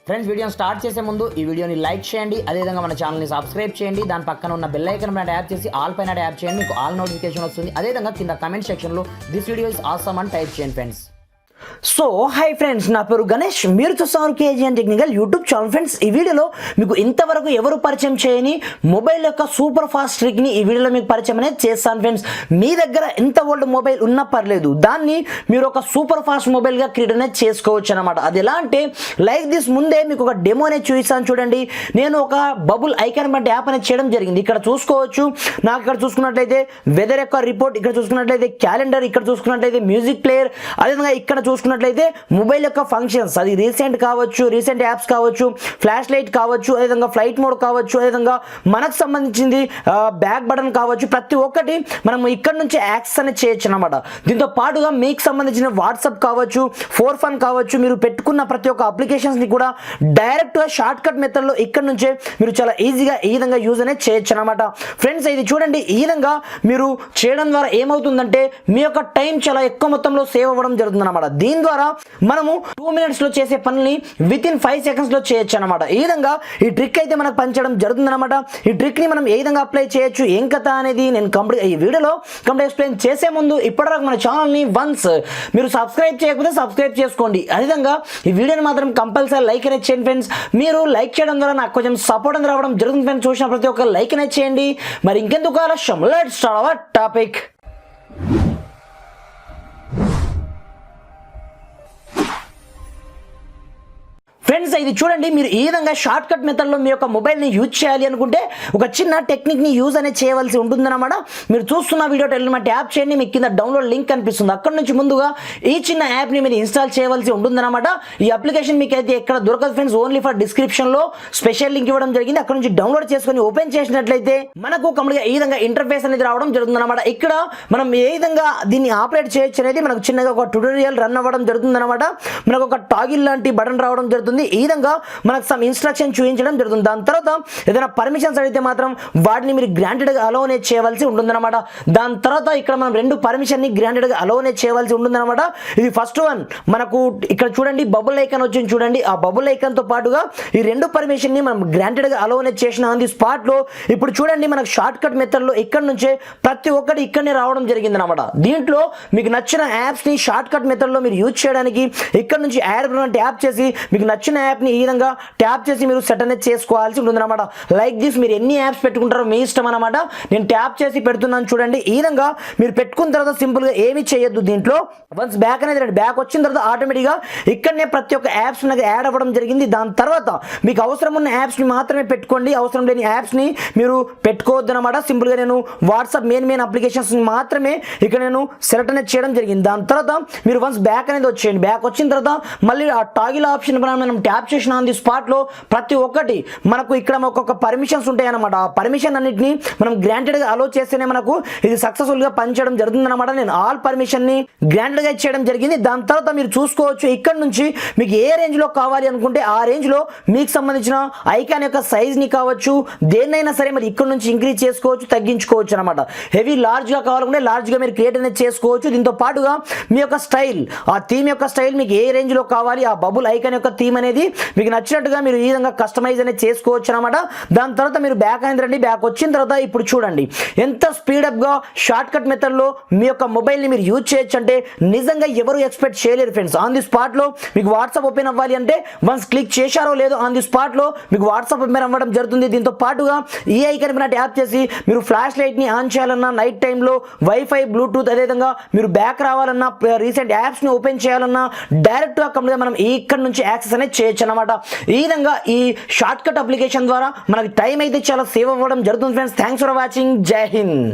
Friends వీడియోని start చేసే ముందు ఈ వీడియోని లైక్ చేయండి, అదేవిధంగా మన ఛానల్ని సబ్స్క్రైబ్ చేయండి. దాని పక్కన ఉన్న బెల్ ఐకాన్ పైన ట్యాప్ చేసి ఆల్ పైన ట్యాప్ చేయండి, మీకు ఆల్ నోటిఫికేషన్ వస్తుంది. అదేవిధంగా కింద కమెంట్ సెక్షన్లో దిస్ వీడియో ఇస్ ఆసమ్ అని టైప్ చేయండి ఫ్రెండ్స్. సో హై ఫ్రెండ్స్, నా పేరు గణేష్, మీరు చూస్తున్నారు KGN technical YouTube channel. Friends, ఈ వీడియోలో మీకు ఇంతవరకు ఎవరు పరిచయం చేయని మొబైల్ యొక్క సూపర్ ఫాస్ట్ ట్రిక్ని ఈ వీడియోలో మీకు పరిచయం అనేది చేస్తాను ఫ్రెండ్స్. మీ దగ్గర ఎంత ఓల్డ్ మొబైల్ ఉన్నా పర్లేదు, దాన్ని మీరు ఒక సూపర్ ఫాస్ట్ మొబైల్గా క్రియేట్ అనేది చేసుకోవచ్చు అనమాట. అది ఎలా అంటే లైక్ దిస్, ముందే మీకు ఒక డెమో అనేది చూపిస్తాను చూడండి. నేను ఒక బబుల్ ఐకాన్ బట్టి యాప్ అనేది చేయడం జరిగింది. ఇక్కడ చూసుకోవచ్చు, నాకు ఇక్కడ చూసుకున్నట్లయితే వెదర్ యొక్క రిపోర్ట్, ఇక్కడ చూసుకున్నట్లయితే క్యాలెండర్, ఇక్కడ చూసుకున్నట్లయితే మ్యూజిక్ ప్లేయర్, అదేవిధంగా ఇక్కడ చూసుకున్నట్లయితే మొబైల్ యొక్క ఫంక్షన్స్, అది రీసెంట్ కావచ్చు, రీసెంట్ యాప్స్ కావచ్చు, ఫ్లాష్ లైట్ కావచ్చు, అదేవిధంగా ఫ్లైట్ మోడ్ కావచ్చు, అదేవిధంగా మనకు సంబంధించింది బ్యాక్ బటన్ కావచ్చు, ప్రతి ఒక్కటి మనం ఇక్కడ నుంచి యాక్సెస్ అనేది చేయొచ్చు అనమాట. దీంతో పాటుగా మీకు సంబంధించిన వాట్సాప్ కావచ్చు, ఫోర్ ఫన్ కావచ్చు, మీరు పెట్టుకున్న ప్రతి ఒక్క అప్లికేషన్స్ని కూడా డైరెక్ట్గా షార్ట్ కట్ మెథడ్లో ఇక్కడ నుంచే మీరు చాలా ఈజీగా ఈ విధంగా యూజ్ అనేది చేయొచ్చు అనమాట. ఫ్రెండ్స్, ఇది చూడండి, ఈ విధంగా మీరు చేయడం ద్వారా ఏమవుతుందంటే మీ యొక్క టైం చాలా ఎక్కువ మొత్తంలో సేవ్ అవ్వడం జరుగుతుంది అనమాట. దీని ద్వారా మనము 2 minutes లో చేసే పనుల్ని విత్ ఇన్ 5 seconds లో చేయొచ్చు అనమాట. ఈ విధంగా ఈ ట్రిక్ అయితే మనకు పనిచేయడం జరుగుతుంది అనమాట. ఈ ట్రిక్ ని మనం ఏ విధంగా అప్లై చేయొచ్చు, ఏం కథ అనేది నేను ఈ వీడియోలో కంప్లీట్ ఎక్స్ప్లెయిన్ చేసే ముందు ఇప్పటివరకు మన ఛానల్ని వన్స్ మీరు సబ్స్క్రైబ్ చేయకపోతే సబ్స్క్రైబ్ చేసుకోండి. అదేవిధంగా ఈ వీడియోని మాత్రం కంపల్సరీ లైక్ అనేది చేయండి ఫ్రెండ్స్. మీరు లైక్ చేయడం ద్వారా నాకు కొంచెం సపోర్ట్ అనేది రావడం జరుగుతుంది ఫ్రెండ్స్. చూసిన ప్రతి ఒక్క లైక్ అనేది చేయండి. మరి ఇంకెందుకు ఆలస్యం, let's start our topic. Friends, ఇది చూడండి, మీరు ఈ విధంగా షార్ట్ కట్ మెథడ్లో మీ యొక్క మొబైల్ని యూజ్ చేయాలి అనుకుంటే ఒక చిన్న టెక్నిక్ని యూజ్ అనేది చేయవలసి ఉంటుందన్నమాట. మీరు చూస్తున్న వీడియో టెలిమెంట్ యాప్ చేయండి, మీకు కింద డౌన్లోడ్ లింక్ కనిపిస్తుంది. అక్కడ నుంచి ముందుగా ఈ చిన్న యాప్ని మీరు ఇన్స్టాల్ చేయవలసి ఉంటుందన్నమాట. ఈ అప్లికేషన్ మీకు అయితే ఎక్కడ దొరకదు ఫ్రెండ్స్, ఓన్లీ ఫర్ డిస్క్రిప్షన్లో స్పెషల్ లింక్ ఇవ్వడం జరిగింది. అక్కడ నుంచి డౌన్లోడ్ చేసుకొని ఓపెన్ చేసినట్లయితే మనకు కంప్లీట్గా ఈ విధంగా ఇంటర్ఫేస్ అనేది రావడం జరుగుతుందన్నమాట. ఇక్కడ మనం ఏ విధంగా దీన్ని ఆపరేట్ చేయొచ్చు అనేది మనకు చిన్నగా ఒక ట్యూటోరియల్ రన్ అవ్వడం జరుగుతుందన్నమాట. మనకు ఒక టాగిల్ లాంటి బటన్ రావడం జరుగుతుంది. ఈ విధంగా మనకు సమ్ ఇన్స్ట్రక్షన్ చూపించడం జరుగుతుంది. దాని తర్వాత ఏదైనా పర్మిషన్స్ అడిగితే మాత్రం వాటిని మీరు గ్రాంటెడ్గా అలోనే చేయవలసి ఉంటుందన్నమాట. దాని తర్వాత ఇక్కడ మనం 2 పర్మిషన్ని గ్రాంటెడ్గా అలోనే చేయవలసి ఉంటుందన్నమాట. ఇది ఫస్ట్ వన్, మనకు ఇక్కడ చూడండి బబుల్ ఐకాన్ వచ్చింది చూడండి. ఆ బబుల్ ఐకాన్తో పాటుగా ఈ 2 పర్మిషన్ని మనం గ్రాంటెడ్గా అలోనే చేసిన ఆన్ ది స్పాట్లో ఇప్పుడు చూడండి మనకు షార్ట్ కట్ మెథడ్లో ఇక్కడ నుంచే ప్రతి ఒక్కటి ఇక్కడనే రావడం జరిగింది అనమాట. దీంట్లో మీకు నచ్చిన యాప్స్ని షార్ట్ కట్ మెథడ్లో మీరు యూజ్ చేయడానికి ఇక్కడ నుంచి యాడ్ ట్యాప్ చేసి మీకు నచ్చిన యాప్ని ఈ విధంగా ట్యాప్ చేసి మీరు సెట్ అనేది చేసుకోవాల్సి ఉంటుంది అనమాట. లైక్ దిస్, మీరు ఎన్ని యాప్స్ పెట్టుకుంటారో మీ ఇష్టం అనమాట. నేను ట్యాప్ చేసి పెడుతున్నాను చూడండి. ఈ విధంగా మీరు పెట్టుకున్న తర్వాత సింపుల్గా ఏమి చేయొద్దు. దీంట్లో వన్స్ బ్యాక్ అనేది రండి, బ్యాక్ వచ్చిన తర్వాత ఆటోమేటిక్గా ఇక్కడనే ప్రతి ఒక్క యాప్స్ అనేది యాడ్ అవ్వడం జరిగింది. దాని తర్వాత మీకు అవసరం ఉన్న యాప్స్ని మాత్రమే పెట్టుకోండి, అవసరం లేని యాప్స్ని మీరు పెట్టుకోవద్దు అనమాట. సింపుల్గా నేను వాట్సాప్ మెయిన్ అప్లికేషన్స్ మాత్రమే ఇక్కడ నేను సెలెక్ట్ అనేది చేయడం జరిగింది. దాని తర్వాత మీరు వన్స్ బ్యాక్ అనేది వచ్చేయండి. బ్యాక్ వచ్చిన తర్వాత మళ్ళీ ఆ టాగిల్ ఆప్షన్ మనం ట్యాప్ చేసిన ఆన్ ది స్పాట్లో ప్రతి ఒక్కటి మనకు ఇక్కడ ఒక్కొక్క పర్మిషన్స్ ఉంటాయి అనమాట. ఆ పర్మిషన్ అన్నింటినీ మనం గ్రాంటెడ్గా అలో చేస్తేనే మనకు ఇది సక్సెస్ఫుల్గా పనిచేయడం జరుగుతుంది అనమాట. నేను ఆల్ పర్మిషన్ని గ్రాంటెడ్గా చేయడం జరిగింది. దాని తర్వాత మీరు చూసుకోవచ్చు, ఇక్కడ నుంచి మీకు ఏ రేంజ్లో కావాలి అనుకుంటే ఆ రేంజ్లో మీకు సంబంధించిన ఐకాన్ యొక్క సైజ్ని కావచ్చు, దేన్నైనా సరే మరి ఇక్కడ నుంచి ఇంక్రీజ్ చేసుకోవచ్చు, తగ్గించుకోవచ్చు అనమాట. హెవీ లార్జ్గా కావాలనుకుంటే లార్జ్గా మీరు క్రియేట్ అనేది చేసుకోవచ్చు. దీంతో పాటుగా మీ యొక్క స్టైల్, ఆ థీమ్ యొక్క స్టైల్ మీకు ఏ రేంజ్లో కావాలి, ఆ బబుల్ ఐకాన్ యొక్క థీమ్ అనేది మీకు నచ్చినట్టుగా మీరు ఈ విధంగా కస్టమైజ్ అనేది చేసుకోవచ్చు అనమాట. దాని తర్వాత మీరు బ్యాక్ అనేది రండి. బ్యాక్ వచ్చిన తర్వాత ఇప్పుడు చూడండి ఎంత స్పీడప్గా షార్ట్ కట్ మెథడ్లో మీ యొక్క మొబైల్ని మీరు యూజ్ చేయొచ్చు అంటే నిజంగా ఎవరు ఎక్స్పెక్ట్ చేయలేరు ఫ్రెండ్స్. ఆన్ ది స్పాట్లో మీకు వాట్సాప్ ఓపెన్ అవ్వాలి అంటే వన్స్ క్లిక్ చేశారో లేదో ఆన్ ది స్పాట్లో మీకు వాట్సాప్ ఓపెన్ అవ్వడం జరుగుతుంది. దీంతో పాటుగా ఈ ఐకాన్ మీద ట్యాప్ చేసి మీరు ఫ్లాష్ లైట్ని ఆన్ చేయాలన్నా, నైట్ టైంలో వైఫై, బ్లూటూత్, అదేవిధంగా మీరు బ్యాక్ రావాలన్నా, రీసెంట్ యాప్స్ని ఓపెన్ చేయాలన్నా డైరెక్ట్గా కంప్లీట్గా మనం ఇక్కడ నుంచి యాక్సెస్ అనేది చేయొచ్చు అనమాట. ఈ విధంగా ఈ షార్ట్ కట్ అప్లికేషన్ ద్వారా మనకి టైం అయితే చాలా సేవ్ అవ్వడం జరుగుతుంది ఫ్రెండ్స్. Thanks for watching. జై హింద్.